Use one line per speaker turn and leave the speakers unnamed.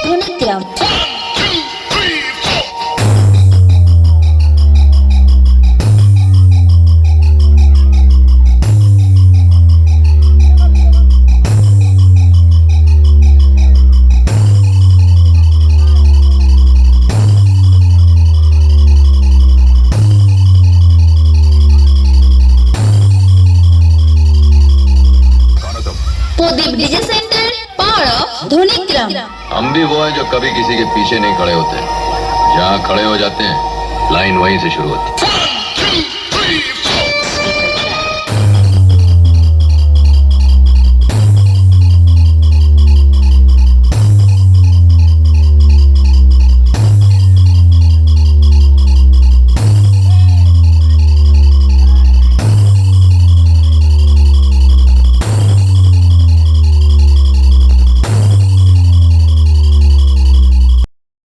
ধনিগ্রাম। Pradeep DJ centre पाड़ा धनिग्राम।
हम भी वो हैं जो कभी किसी के पीछे नहीं खड़े होते, जहाँ खड़े हो जाते हैं लाइन वहीं से शुरू होती है।